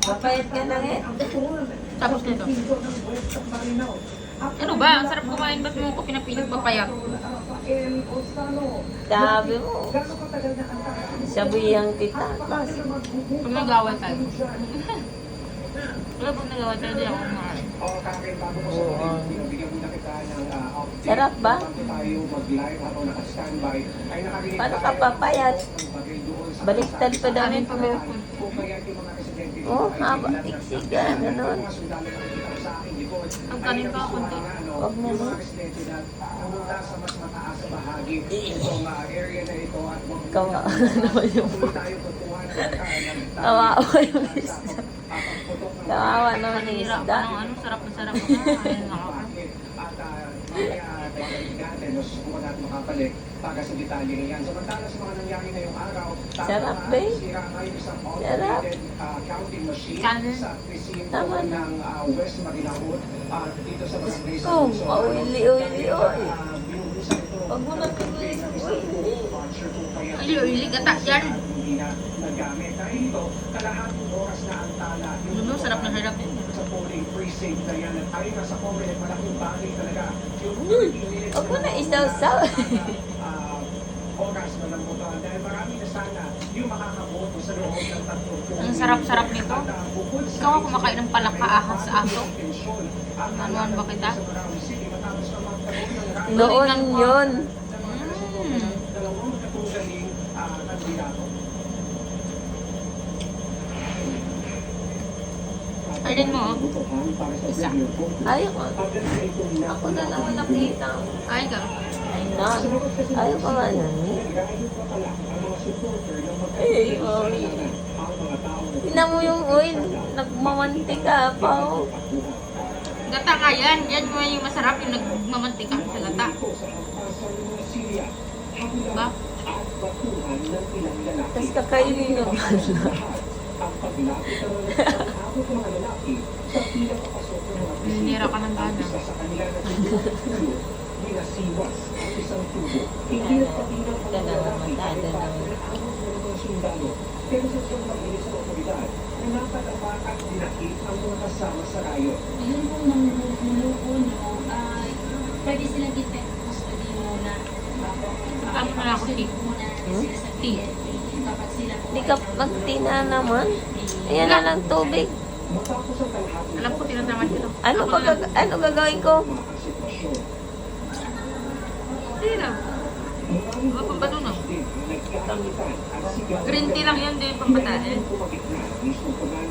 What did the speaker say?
Mapayat ka na eh. Tapos nito. Ano ba? Ang sarap kumain. Ba't mo ko pinapilit papayat? Sabi mo. Sabihan kita. Pag nag-away tayo. Wala pag nag-away tayo, di ako kumain. Oo. Sarap ba? Paano ka papayat? Baliktad pa damit mo. Oh, haba. Iksig ka. Ganon. Ang kanin pa ako. Huwag na mo. Kawa naman yung kawawa yung isda. Kawawa naman yung Panira isda. pa ng ano, sarap na sarap. Ayun nga ako. Sarap, babe. Sarap. Kanin. Tama na. Oh, mauli-uli, oy. Huwag mo na piliin ng oily. Ili-ili, gata yan. Ano, sarap na sarap yun. Huwag mo na isaw-saw. Ang sarap-sarap nito. Ikaw ako kumakain ng palakaahas sa aso. Manuan ba kita? Noon yun. Ayun mo, oh. Isa. Ayaw ko. Ako na lang nakita. Kain ka. Ay na. Ayaw ko nga nun. Ay, mami. Tingnan mo yung oil. Nagmamantika pa. Oh. Gata nga yan. Yan yung masarap yung nagmamantika sa gata. Diba? Tapos kakainin yung Ninira ka ng gana. Ayun po nang nuluko nyo, pwede silang i-custody muna. Ano na ako, tea? Tea. Kapag sila po Hindi ka magtina naman. Ayan na lang tubig. Alam ko, tinataman ko. Ano gagawin ko? Hindi lang. Diba pambato na? Green tea lang yan, di pampatain.